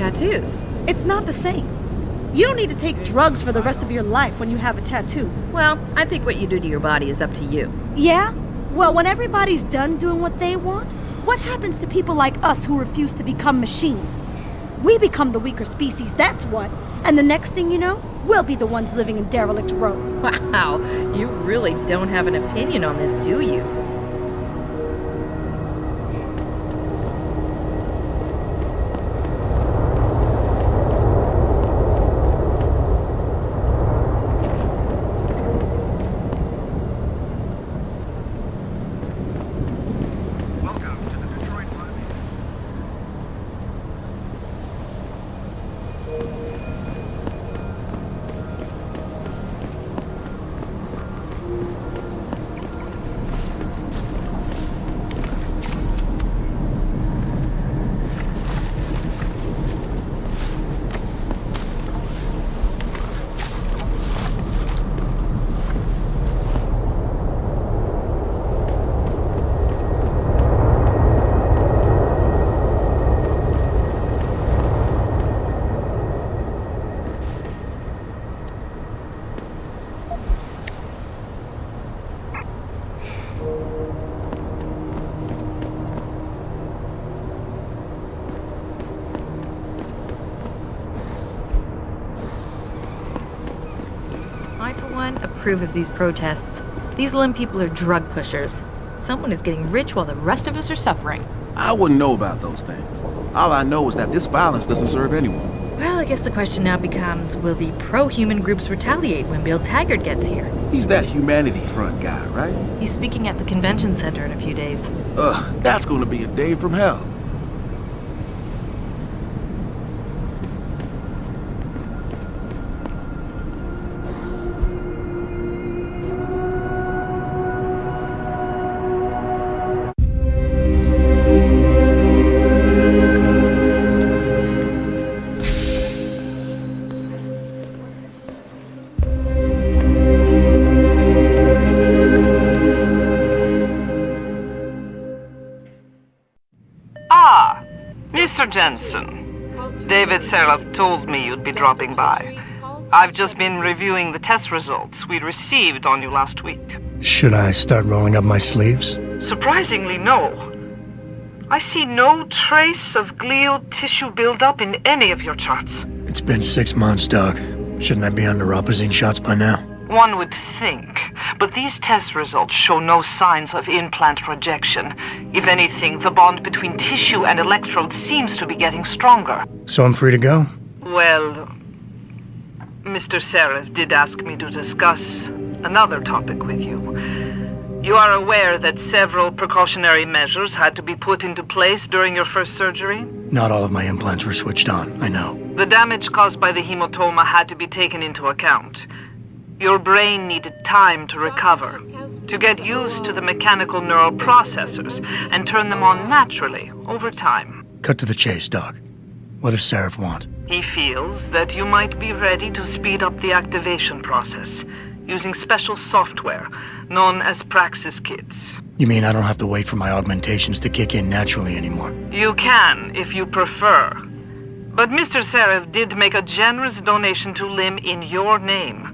tattoos. It's not the same. You don't need to take drugs for the rest of your life when you have a tattoo. Well, I think what you do to your body is up to you. Yeah? Well, when everybody's done doing what they want, what happens to people like us who refuse to become machines? We become the weaker species, that's what. And the next thing you know, we'll be the ones living in derelict row. Wow, you really don't have an opinion on this, do you? I, for one, approve of these protests. These limb people are drug pushers. Someone is getting rich while the rest of us are suffering. I wouldn't know about those things. All I know is that this violence doesn't serve anyone. Well, I guess the question now becomes, will the pro-human groups retaliate when Bill Taggart gets here? He's that humanity front guy, right? He's speaking at the convention center in a few days. That's gonna be a day from hell. Mr. Jensen, David Sarif told me you'd be dropping by. I've just been reviewing the test results we received on you last week. Should I start rolling up my sleeves? Surprisingly, no. I see no trace of glial tissue buildup in any of your charts. It's been 6 months, Doc. Shouldn't I be on neuropozyne shots by now? One would think, but these test results show no signs of implant rejection. If anything, the bond between tissue and electrodes seems to be getting stronger. So I'm free to go? Well, Mr. Sarif did ask me to discuss another topic with you. You are aware that several precautionary measures had to be put into place during your first surgery? Not all of my implants were switched on, I know. The damage caused by the hematoma had to be taken into account. Your brain needed time to recover, to get used to the mechanical neural processors and turn them on naturally over time. Cut to the chase, Doc. What does Sarif want? He feels that you might be ready to speed up the activation process using special software known as Praxis kits. You mean I don't have to wait for my augmentations to kick in naturally anymore? You can, if you prefer. But Mr. Sarif did make a generous donation to LIM in your name,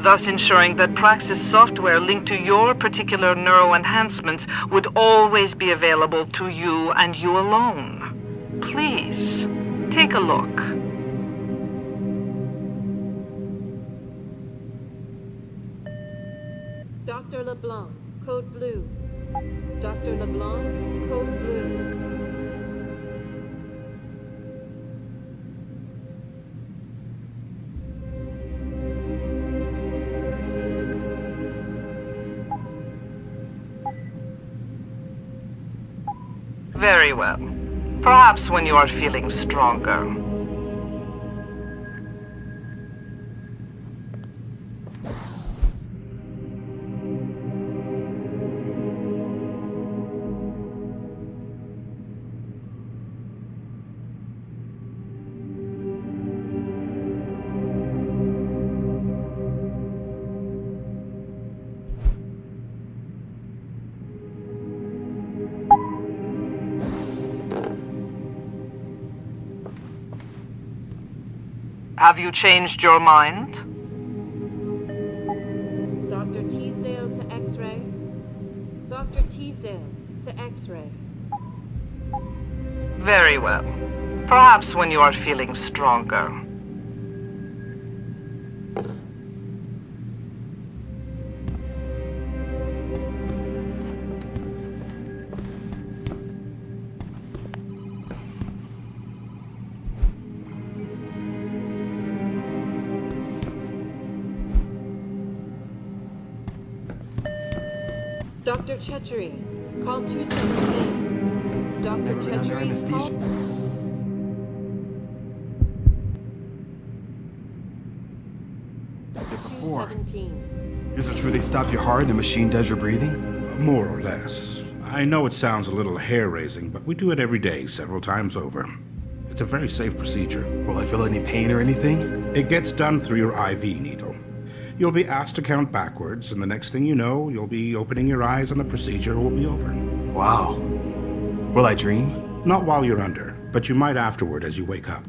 thus ensuring that Praxis software linked to your particular neuroenhancements would always be available to you and you alone. Please, take a look. Dr. LeBlanc, code blue. Dr. LeBlanc, code blue. Very well. Perhaps when you are feeling stronger. Have you changed your mind? Dr. Teasdale to X-ray. Dr. Teasdale to X-ray. Very well. Perhaps when you are feeling stronger. Dr. Chechery, call 217. Dr. Chechery, call... Before. 217. Is it true they stop your heart and the machine does your breathing? More or less. I know it sounds a little hair-raising, but we do it every day, several times over. It's a very safe procedure. Will I feel any pain or anything? It gets done through your IV needle. You'll be asked to count backwards, and the next thing you know, you'll be opening your eyes and the procedure will be over. Wow. Will I dream? Not while you're under, but you might afterward as you wake up.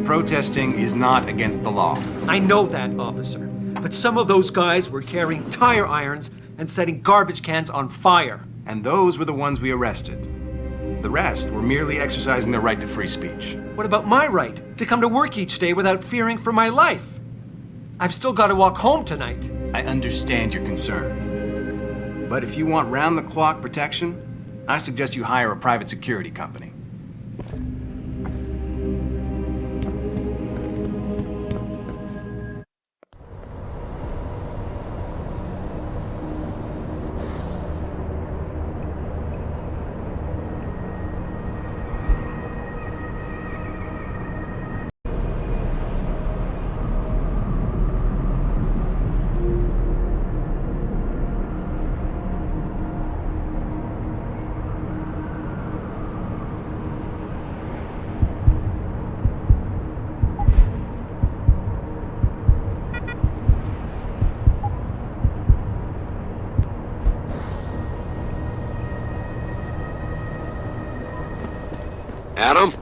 Protesting is not against the law. I know that, officer. But some of those guys were carrying tire irons and setting garbage cans on fire. And those were the ones we arrested. The rest were merely exercising their right to free speech. What about my right to come to work each day without fearing for my life? I've still got to walk home tonight. I understand your concern. But if you want round-the-clock protection, I suggest you hire a private security company. Adam?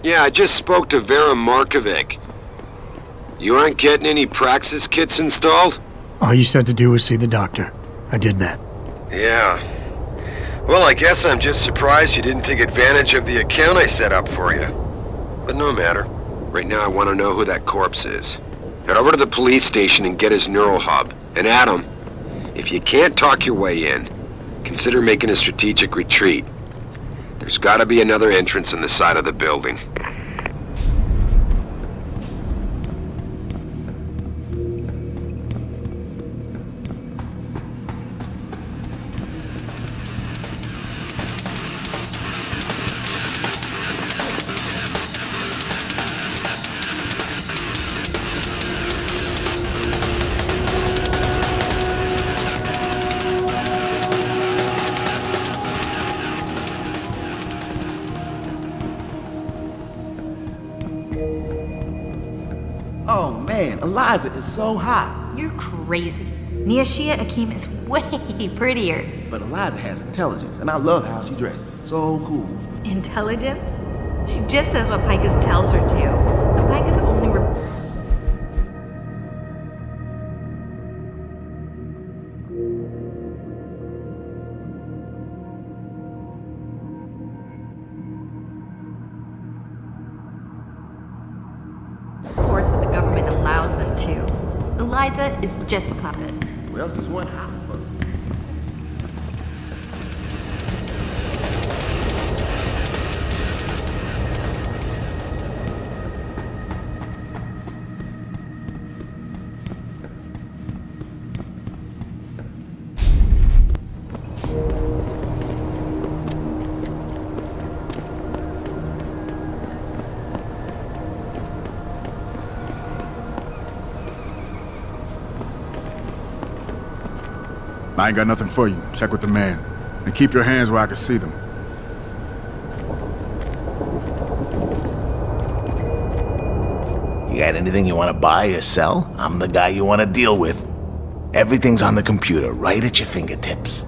Yeah, I just spoke to Vera Markovic. You aren't getting any Praxis kits installed? All you said to do was see the doctor. I did that. Yeah. Well, I guess I'm just surprised you didn't take advantage of the account I set up for you. But no matter. Right now I want to know who that corpse is. Head over to the police station and get his neural hub. And Adam, if you can't talk your way in, consider making a strategic retreat. There's gotta be another entrance on the side of the building. Oh man, Eliza is so hot. You're crazy. Niashia Akeem is way prettier. But Eliza has intelligence, and I love how she dresses. So cool. Intelligence? She just says what Picus tells her to. And Picus only Eliza is just a puppet. Well, just one hot fuck. I ain't got nothing for you. Check with the man. And keep your hands where I can see them. You got anything you want to buy or sell? I'm the guy you want to deal with. Everything's on the computer, right at your fingertips.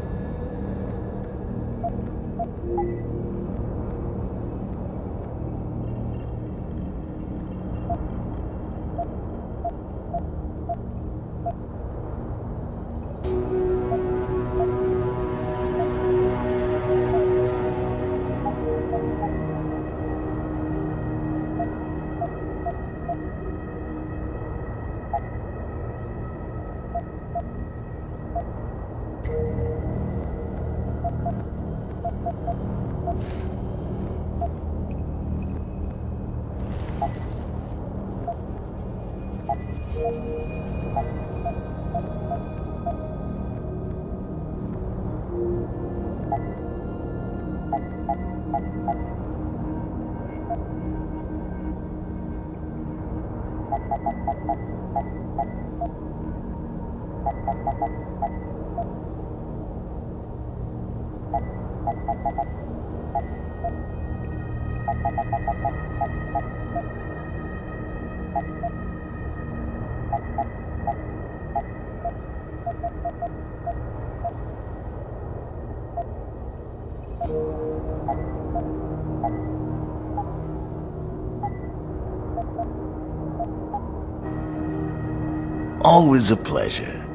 Always a pleasure.